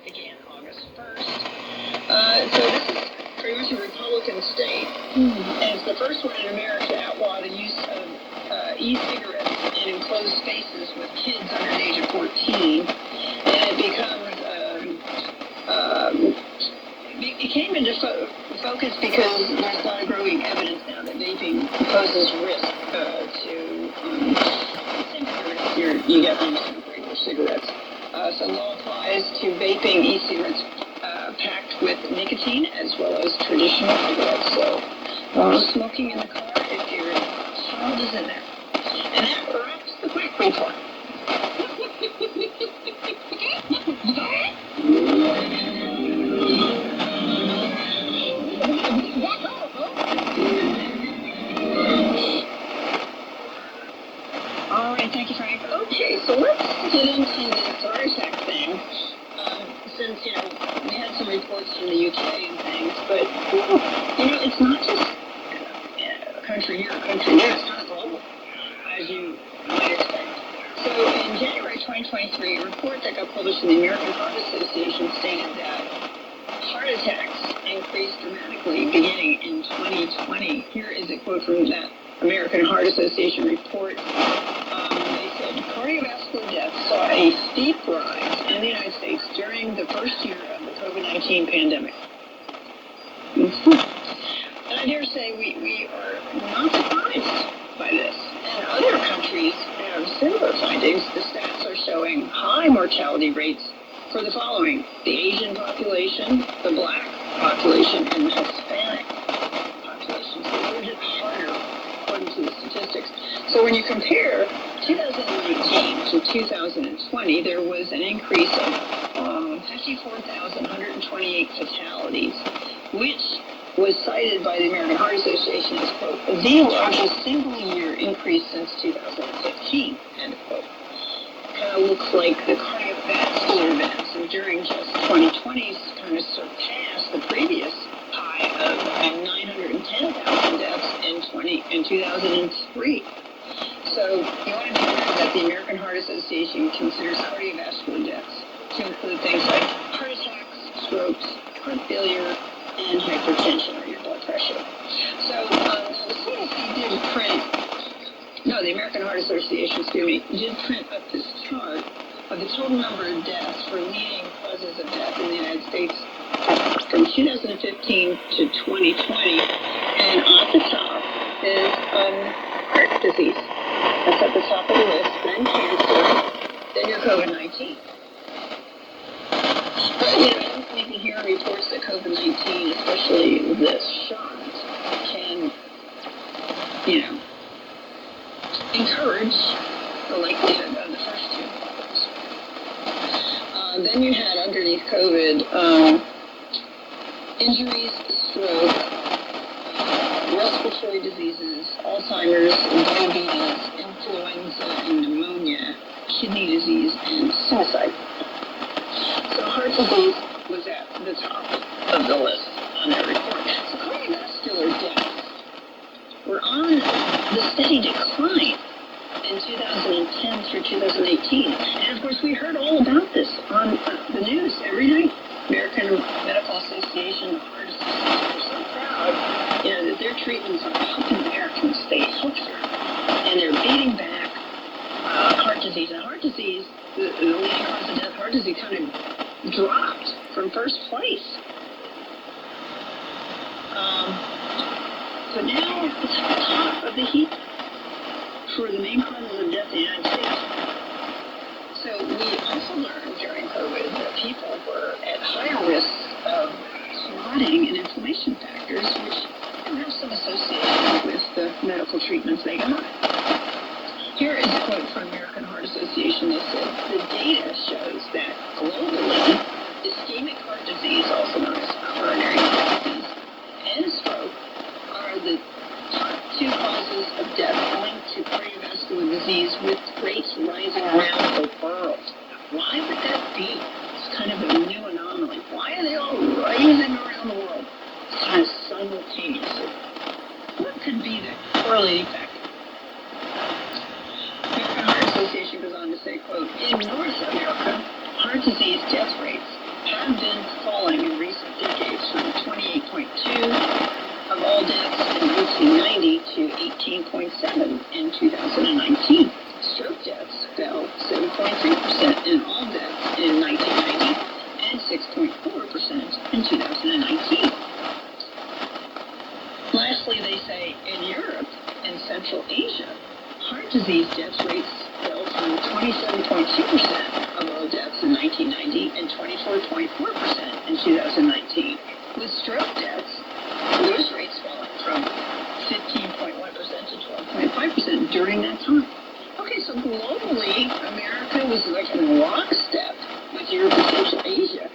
began August 1st. So this is pretty much a Republican state, and it's the first one in America to outlaw the use of e-cigarettes in enclosed spaces with kids under the age of 14, and it came into focus because there's a lot of growing evidence now that vaping poses risk to cigarettes you get from regular cigarettes. So law applies to vaping e-cigarettes packed with nicotine as well as traditional cigarettes. So smoking in the car if your child is in there. And that wraps the quick report. All right, thank you, Frank. Okay, so let's get into this heart attack thing. Since, we had some reports from the UK and things, but, it's not just a country here, a country there. It's not global, as you might expect. So in January 2023, a report that got published in the American Heart Association stated that heart attacks increased dramatically beginning in 2020. Here is a quote from that American Heart Association report. They said cardiovascular deaths saw a steep rise in the United States during the first year of the COVID-19 pandemic. And I dare say we are not surprised by this. And other countries have similar findings. The stats are showing high mortality rates for the following: the Asian population, the Black population, and the Hispanic population. So they're hit harder according to the statistics. So when you compare 2019 to 2020, there was an increase of 54,128 fatalities, which was cited by the American Heart Association as, quote, the largest single-year increase since 2015, end quote. Kind of looks like the cardiovascular events during just 2020 kind of surpassed the previous high of 910,000 deaths in 2003. So you want to be aware that the American Heart Association considers cardiovascular deaths to include things like heart attacks, strokes, heart failure, and hypertension, or your blood pressure. So the CDC the American Heart Association, did print up this chart of the total number of deaths for leading causes of death in the United States from 2015 to 2020. And at the top is heart disease. That's at the top of the list. Then cancer. Then your COVID-19. But, you can hear reports that COVID-19, especially this shot, can, encourage the likelihood of the first two. Then you had underneath COVID injuries, stroke, respiratory diseases, Alzheimer's, diabetes, influenza, and pneumonia, kidney disease, and suicide. So heart disease was at the top of the list on that report. So cardiovascular deaths were on the steady decline in 2010 through 2018. And of course, we heard all about this on the news every night. American Medical Association, the Heart Association, are so proud, that their treatments are helping Americans stay healthier. And they're beating back heart disease. And heart disease, the leading cause of death, heart disease kind of dropped from first place. But now it's at the top of the heap for the main causes of death in the United States. So we also learned during COVID that people were at higher risk of clotting and inflammation factors, which have some association with the medical treatments they got. Here is a quote from American Heart Association. They said, the data shows that globally, ischemic heart disease, also known as coronary heart disease, and stroke are the top two causes of death linked to cardiovascular disease, with rates rising around the world. Why would that be? It's kind of a new anomaly. Why are they all rising around the world kind of simultaneously? What could be the correlating factor? American Heart Association goes on to say, quote, in North America, heart disease death rates have 24.4% in 2019, with stroke deaths, those rates falling from 15.1% to 12.5% during that time. Okay, so globally, America was like in lockstep with Europe and Central Asia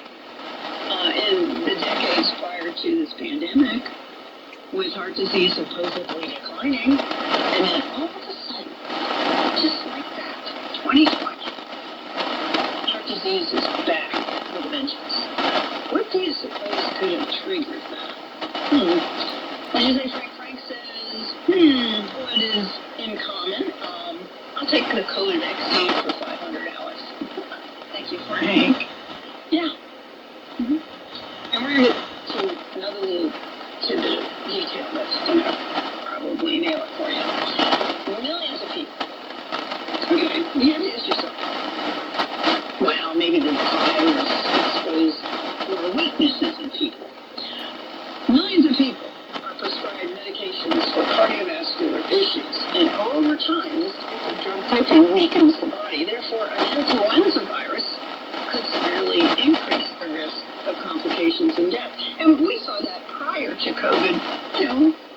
in the decades prior to this pandemic, with heart disease supposedly declining, and then all of a sudden, just like that, 2020, heart disease is back with a vengeance. What do you suppose could have triggered that? What do you say, Frank? Frank says, what is in common? I'll take the COVID vaccine for $500. Thank you, Frank. Yeah. Mm-hmm. And we're going to get to another little tidbit of detail that's going to probably nail it for you. Millions of people. Okay, you have to ask yourself, well, maybe the virus exposed more weaknesses in people. Millions of people are prescribed medications for cardiovascular issues, and over time, this type of drug taking weakens the body. Therefore, an influenza virus could severely increase the risk of complications and death. And we saw that prior to COVID,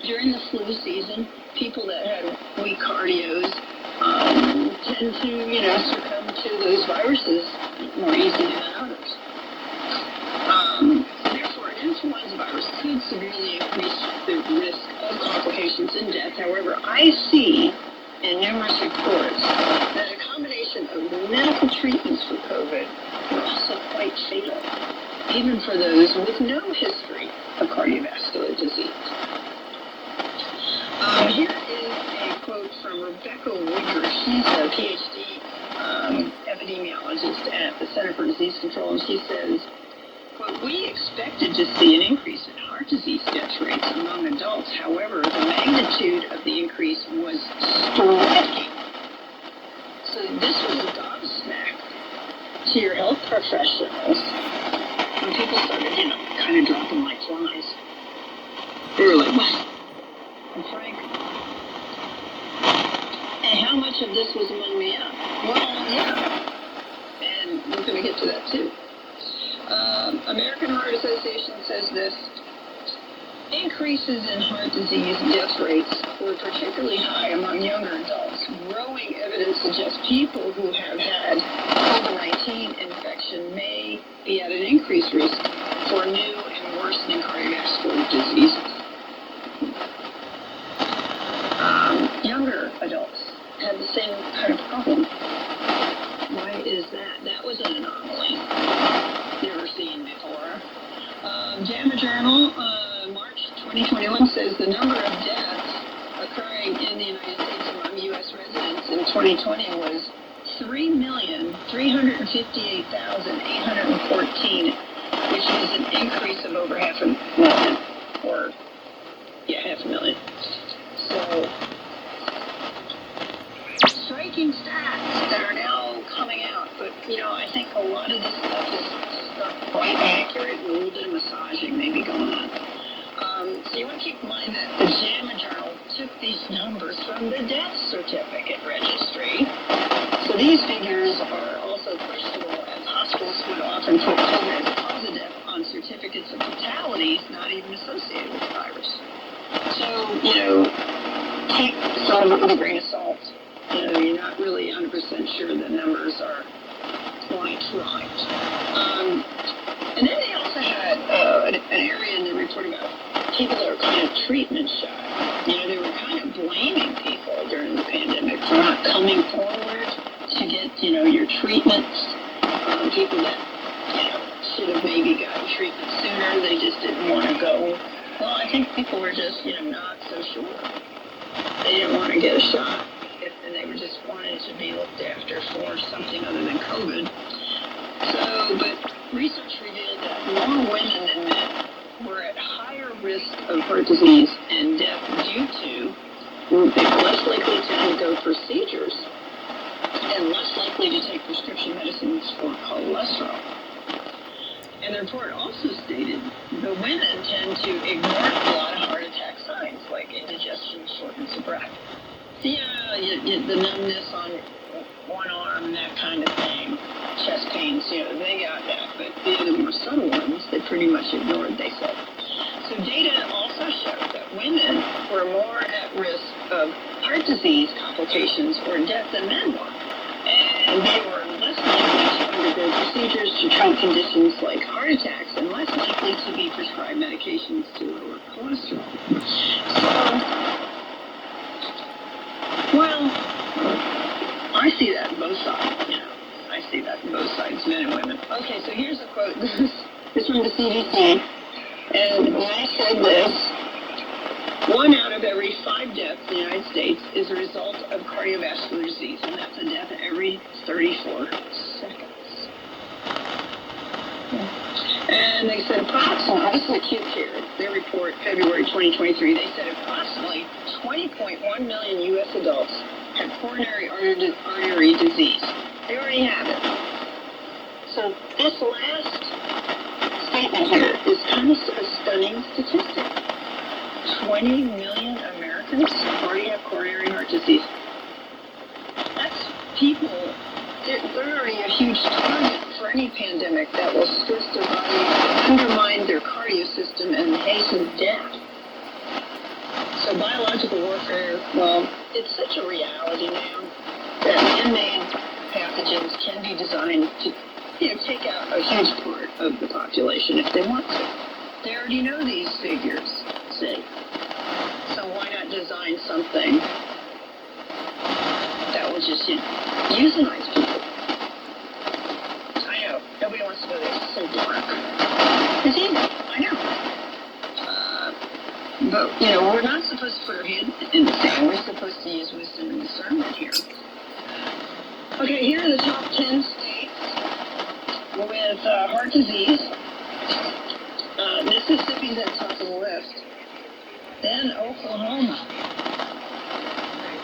during the flu season, people that had weak cardios tend to, succumb to those viruses more easily than others. Therefore, an influenza virus could severely increase the risk of complications and death. However, I see in numerous reports that a combination of medical treatments for COVID were also quite fatal, even for those with no history of cardiovascular disease. Here is a quote from Rebecca Woodruff. She's a PhD epidemiologist at the Center for Disease Control, and she says, quote, we expected to see an increase in heart disease death rates among adults. However, the magnitude of the increase was striking. So this was a gobsmack to your health professionals when people started, kind of dropping like flies. They were like, what? And Frank, and how much of this was among the young? Well, yeah. And we're going to get to that too. American Heart Association says this. Increases in heart disease death rates were particularly high among younger adults. Growing evidence suggests people who have had COVID-19 infection may be at an increased risk for new and worsening cardiovascular diseases. Younger adults had the same kind of problem. Why is that? That was an anomaly never seen before. JAMA Journal, March 2021 says the number of deaths occurring in the United States among U.S. residents in 2020 was 3,358,814, which is an increase of over 500,000, or, 500,000. So, striking stats that are now coming out, but, I think a lot of this stuff is not quite accurate, a little bit of massaging maybe going on. So you want to keep in mind that the JAMA Journal took these numbers from the death certificate registry. So these figures are also questionable, as hospitals would often put COVID as a cause of death on certificates of fatalities not even associated with the virus. So, take some of it with a grain of salt. You're not really 100% sure the numbers are quite right. And then they also had an area in the report about people that are kind of treatment shy. They were kind of blaming people during the pandemic for not coming forward to get, your treatments. People that, should have maybe gotten treatment sooner, they just didn't want to go. Well, I think people were just, not so sure. They didn't want to get a shot, and they were just wanted to be looked after for something other than COVID. But research revealed that more women than men were at higher risk of heart disease and death due to they were less likely to undergo procedures and less likely to take prescription medicines for cholesterol. And the report also stated the women tend to ignore a lot of heart attack signs like indigestion, shortness of breath. The numbness on one arm, that kind of thing. chest pains, they got that, but the more subtle ones, they pretty much ignored, they said. So data also showed that women were more at risk of heart disease complications or death than men were. And they were less likely to undergo procedures to treat conditions like heart attacks and less likely to be prescribed medications to lower cholesterol. So, well, I see that on both sides, I see that on both sides, men and women. Okay, so here's a quote. This is from the CDC. And they said this: 1 out of every 5 deaths in the United States is a result of cardiovascular disease, and that's a death every 34 seconds. And they said approximately, this is acute care, their report, February 2023, they said approximately 20.1 million U.S. adults have coronary artery disease. They already have it. So this last statement here is kind of a stunning statistic. 20 million Americans already have coronary heart disease. That's people, they're already a huge target for any pandemic that will stress their body, undermine their cardio system, and hasten death. So biological warfare, well, it's such a reality now that man-made pathogens can be designed to take out a huge part of the population if they want to. They already know these figures, see? So why not design something that will just, euthanize people? I know, nobody wants to go there. It's so dark. It's easy, I know. But, we're not supposed to put our head in the sand. We're supposed to use wisdom and discernment here. Okay, here are the top 10 states with heart disease. Mississippi's at the top of the list. Then Oklahoma.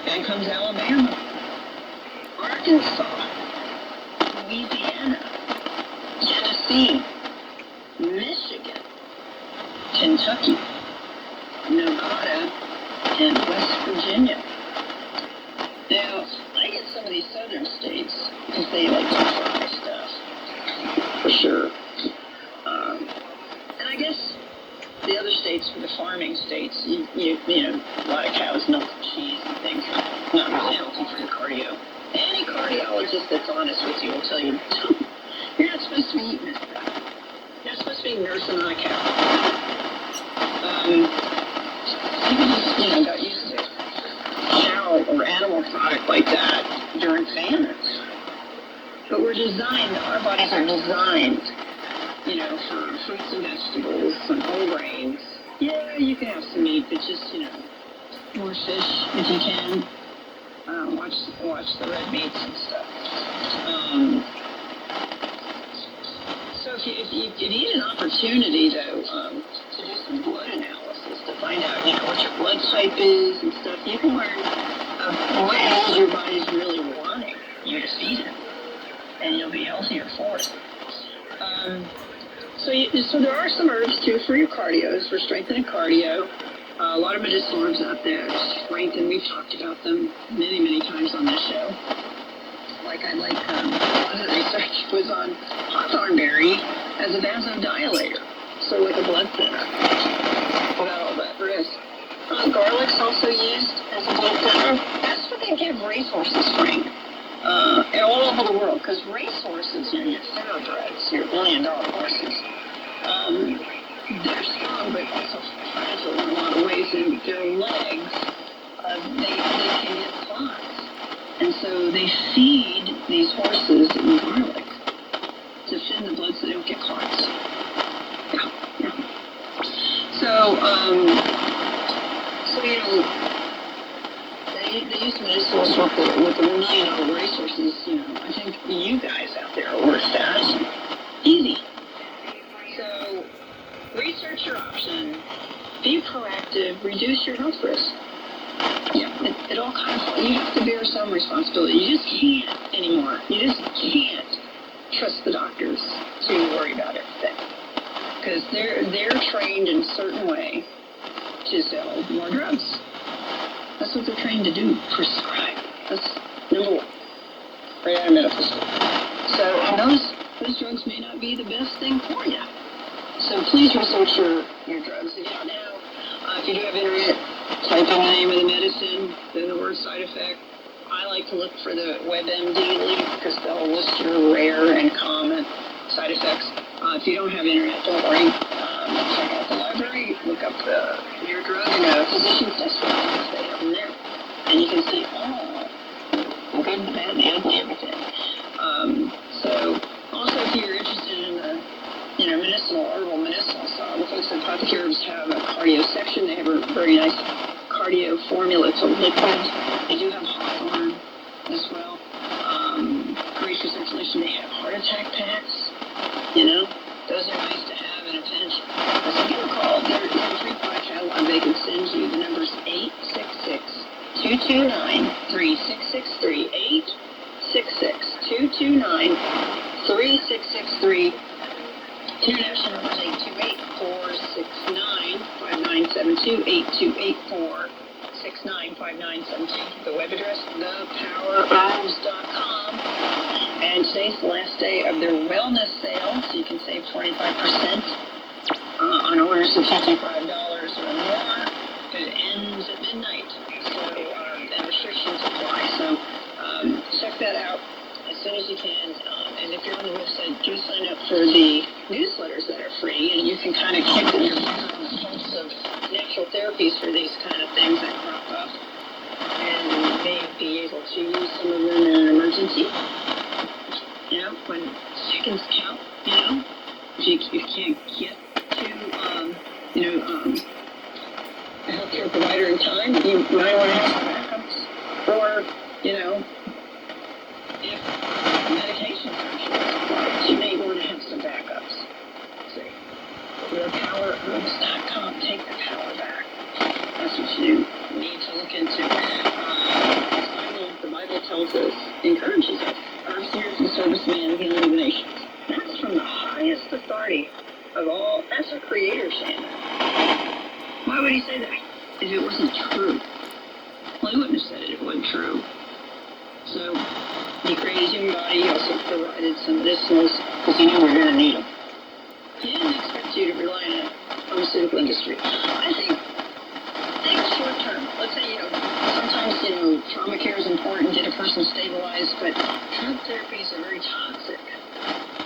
Then comes Alabama. Arkansas. Louisiana. Tennessee. Michigan. Kentucky. Nevada. And West Virginia. Now, I get some of these southern states because they like to fry stuff. For sure. And I guess the other states, the farming states, a lot of cows, milk, cheese, and things not really healthy for your cardio. Any cardiologist that's honest with you will tell you, you're not supposed to be eating this stuff. You're not supposed to be nursing on a cow. People just, got used to cow or animal product like that during famines. But our bodies are designed, for fruits and vegetables and whole grains. Yeah, you can have some meat, but just, more fish if you can. Watch the red meats and stuff. So if you need an opportunity, though, to do some blood analysis to find out, what your blood type is and stuff, you can learn what it is your body's really wanting you to feed it, and you'll be healthier for it. So there are some herbs, too, for your cardios, for strengthening cardio. A lot of medicinal herbs out there to strengthen. We've talked about them many, many times on this show. A lot of the research was on hawthornberry as a vasodilator, so like a blood thinner, without all that risk. Garlic's also used as a blood thinner. That's what they give racehorses strength. All over the world, because racehorses, your thoroughbreds, your $1 billion horses, they're strong, but also fragile in a lot of ways, and their legs, they can get clots. And so they feed these horses garlic to thin the blood so they don't get clots. Yeah. So they use medicinals with the $1 million racehorses. I think you guys out there are worth that. Easy. So research your option, be proactive, reduce your health risk. Yeah, it all kind of, you have to bear some responsibility. You just can't anymore. You just can't trust the doctors to worry about everything. Because they're trained in a certain way to sell more drugs. That's what they're trained to do, prescribe. That's number one. Right out of medical school. So, and those drugs may not be the best thing for you. So please research your drugs. If you don't know, if you do have internet, type in the name of the medicine, then the word side effect. I like to look for the WebMD link because they'll list your rare and common side effects. If you don't have internet, don't worry. Check out the library, look up your drug in a physician's test records. They have them there. And you can see, the good, the bad, the ugly, everything. So, also if you're interested in the herbal medicinal side, the folks at HEARBS have a cardio section. They have a very nice cardio formula. It's a liquid. They do have hawthorn as well. Great for circulation. They have heart attack packs. Those are nice to have in a pinch. So give them a call. They're a free product catalog. They can send you. The number's 866-229-3663. 866-229-3663. International number is 828-469-5972, 828-469-5972. The web address, thepowerherbs.com. And today's the last day of their wellness sale, so you can save 25% on orders of $55 or more. It ends at midnight, so and restrictions apply. So check that out as soon as you can. And if you're on the website, do sign up for the newsletters that are free, and you can kind of keep your finger on the pulse of natural therapies for these kind of things that crop up, and you may be able to use some of them in an emergency. When chickens count, if you can't get to, a healthcare provider in time, you might want to have some backups, or, if medications are short, you may want to have some backups. See, thepowerherbs.com, take the power back. That's what you need to look into. The Bible tells us, encourages us, herbs, healers, and servicemen, healing of the nations. That's from the highest authority of all. That's our Creator saying that. Why would he say that if it wasn't true? Well, he wouldn't have said it if it wasn't true. So, he created human body. He also provided some medicinals because he knew we were going to need them. He didn't expect you to rely on the pharmaceutical industry. I think short term. Let's say, sometimes, trauma care is important, get a person stabilized, but drug therapies are very toxic.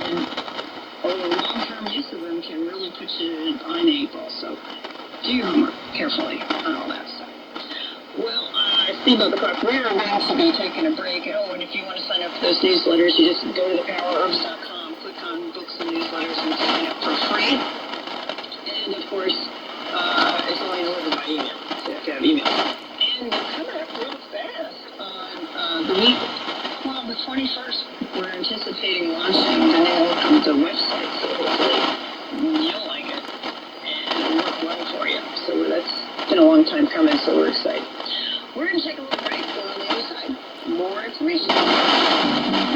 And long-term use of them can really put you behind the eight ball. So, do your homework carefully on all that stuff. Well, I see about the clock. We're going to be taking a break. And if you want to sign up for those newsletters, you just go to thepowerherbs.com, click on books and newsletters, and sign up for free. And, of course, it's only delivered by email, so you have to have email. And we're coming up real fast on the week. Well, the 21st, we're anticipating launching the website, so hopefully you'll like it and it'll work well for you. So that's been a long time coming, so we're excited.